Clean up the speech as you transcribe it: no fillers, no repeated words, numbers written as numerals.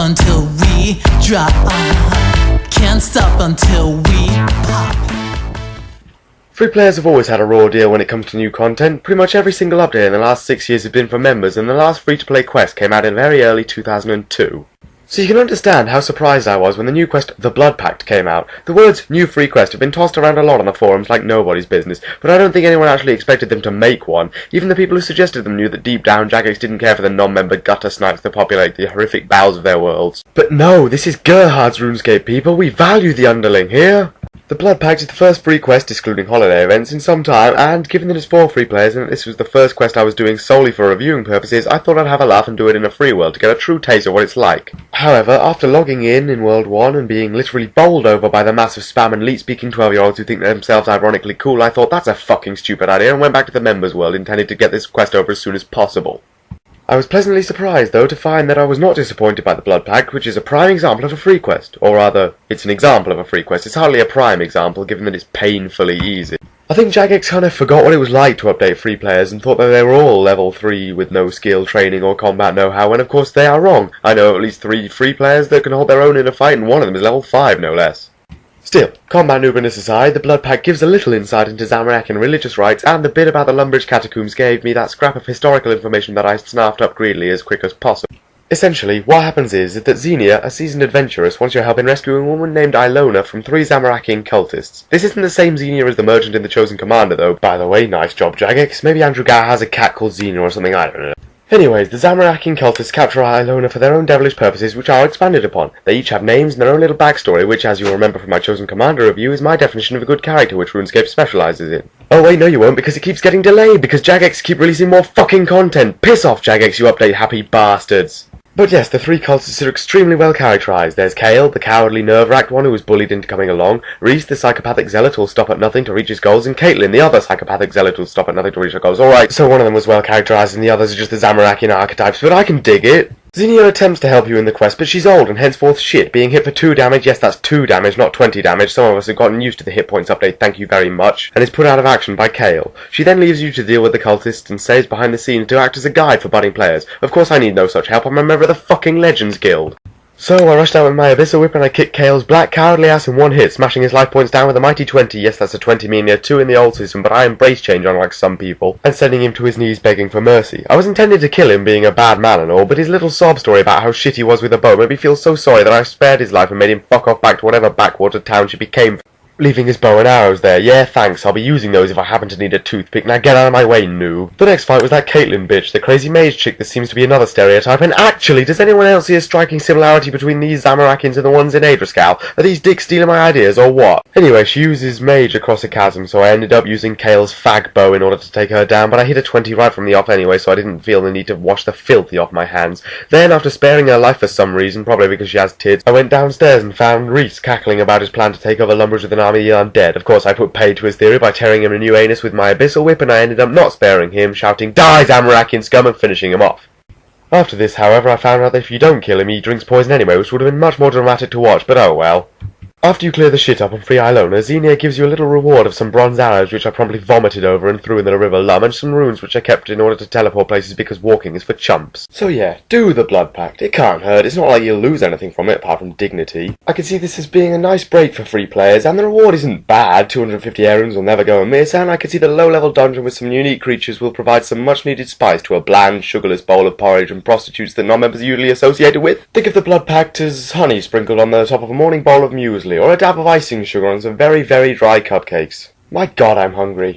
until we drop. Can't stop until we pop. Free players have always had a raw deal when it comes to new content. Pretty much every single update in the last 6 years has been for members, and the last free-to-play quest came out in very early 2002. So you can understand how surprised I was when the new quest, The Blood Pact, came out. The words new free quest have been tossed around a lot on the forums like nobody's business, but I don't think anyone actually expected them to make one. Even the people who suggested them knew that deep down Jagex didn't care for the non-member gutter snipes that populate the horrific bowels of their worlds. But no, this is Gerhard's RuneScape, people. We value the underling here. The Blood Pact is the first free quest, excluding holiday events, in some time, and given that it's for free players and that this was the first quest I was doing solely for reviewing purposes, I thought I'd have a laugh and do it in a free world to get a true taste of what it's like. However, after logging in World 1 and being literally bowled over by the massive spam and leet-speaking 12-year-olds who think themselves ironically cool, I thought that's a fucking stupid idea and went back to the members world intending to get this quest over as soon as possible. I was pleasantly surprised, though, to find that I was not disappointed by the Blood Pact, which is a prime example of a free quest. Or rather, it's an example of a free quest. It's hardly a prime example, given that it's painfully easy. I think Jagex kind of forgot what it was like to update free players and thought that they were all level 3 with no skill, training or combat know-how, when of course they are wrong. I know at least 3 free players that can hold their own in a fight, and one of them is level 5, no less. Still, combat noobiness aside, the Blood Pact gives a little insight into Zamorakian religious rites, and the bit about the Lumbridge catacombs gave me that scrap of historical information that I snapped up greedily as quick as possible. Essentially, what happens is that Xenia, a seasoned adventuress, wants your help in rescuing a woman named Ilona from 3 Zamorakian cultists. This isn't the same Xenia as the merchant in The Chosen Commander, though. By the way, nice job, Jagex. Maybe Andrew Gow has a cat called Xenia or something, I don't know. Anyways, the Zamorakian cultists capture Ilona for their own devilish purposes, which are expanded upon. They each have names and their own little backstory, which, as you'll remember from my Chosen Commander review, is my definition of a good character, which RuneScape specialises in. Oh wait, no you won't, because it keeps getting delayed, because Jagex keep releasing more fucking content! Piss off, Jagex, you update happy bastards! But yes, the 3 cultists are extremely well characterised. There's Kale, the cowardly nerve-wracked one who was bullied into coming along, Reese, the psychopathic zealot who'll stop at nothing to reach his goals, and Caitlin, the other psychopathic zealot who'll stop at nothing to reach her goals. Alright, so one of them was well characterised and the others are just the Zamorakian archetypes, but I can dig it. Xenia attempts to help you in the quest, but she's old and henceforth shit, being hit for 2 damage. Yes, that's 2 damage, not 20 damage. Some of us have gotten used to the hit points update, thank you very much, and is put out of action by Kale. She then leaves you to deal with the cultists and stays behind the scenes to act as a guide for budding players. Of course I need no such help, I'm a member of the fucking Legends Guild. So I rushed out with my Abyssal Whip and I kicked Kale's black cowardly ass in one hit, smashing his life points down with a mighty 20. Yes, that's a 20 meaning a 2 in the old system, but I embrace change unlike some people, and sending him to his knees begging for mercy. I was intended to kill him, being a bad man and all, but his little sob story about how shit he was with a bow made me feel so sorry that I spared his life and made him fuck off back to whatever backwater township he came from. Leaving his bow and arrows there. Yeah, thanks, I'll be using those if I happen to need a toothpick. Now get out of my way, noob. The next fight was that Caitlin bitch, the crazy mage chick that seems to be another stereotype, and actually, does anyone else see a striking similarity between these Zamorakians and the ones in Adriscal? Are these dicks stealing my ideas, or what? Anyway, she uses mage across a chasm, so I ended up using Kale's fag bow in order to take her down, but I hit a 20 right from the off anyway, so I didn't feel the need to wash the filthy off my hands. Then, after sparing her life for some reason, probably because she has tits, I went downstairs and found Reese cackling about his plan to take over Lumbridge with an army of undead. Of course, I put paid to his theory by tearing him a new anus with my Abyssal Whip, and I ended up not sparing him, shouting, "Die, Zamorakian scum!" and finishing him off. After this, however, I found out that if you don't kill him, he drinks poison anyway, which would have been much more dramatic to watch, but oh well. After you clear the shit up and free Ilona, Xenia gives you a little reward of some bronze arrows which I promptly vomited over and threw in the river Lum, and some runes which I kept in order to teleport places because walking is for chumps. So yeah, do the Blood Pact. It can't hurt. It's not like you'll lose anything from it apart from dignity. I can see this as being a nice break for free players, and the reward isn't bad. 250 errands will never go amiss, and I can see the low-level dungeon with some unique creatures will provide some much-needed spice to a bland, sugarless bowl of porridge and prostitutes that non-members are usually associated with. Think of the Blood Pact as honey sprinkled on the top of a morning bowl of muesli, or a dab of icing sugar on some very, very dry cupcakes. My god, I'm hungry.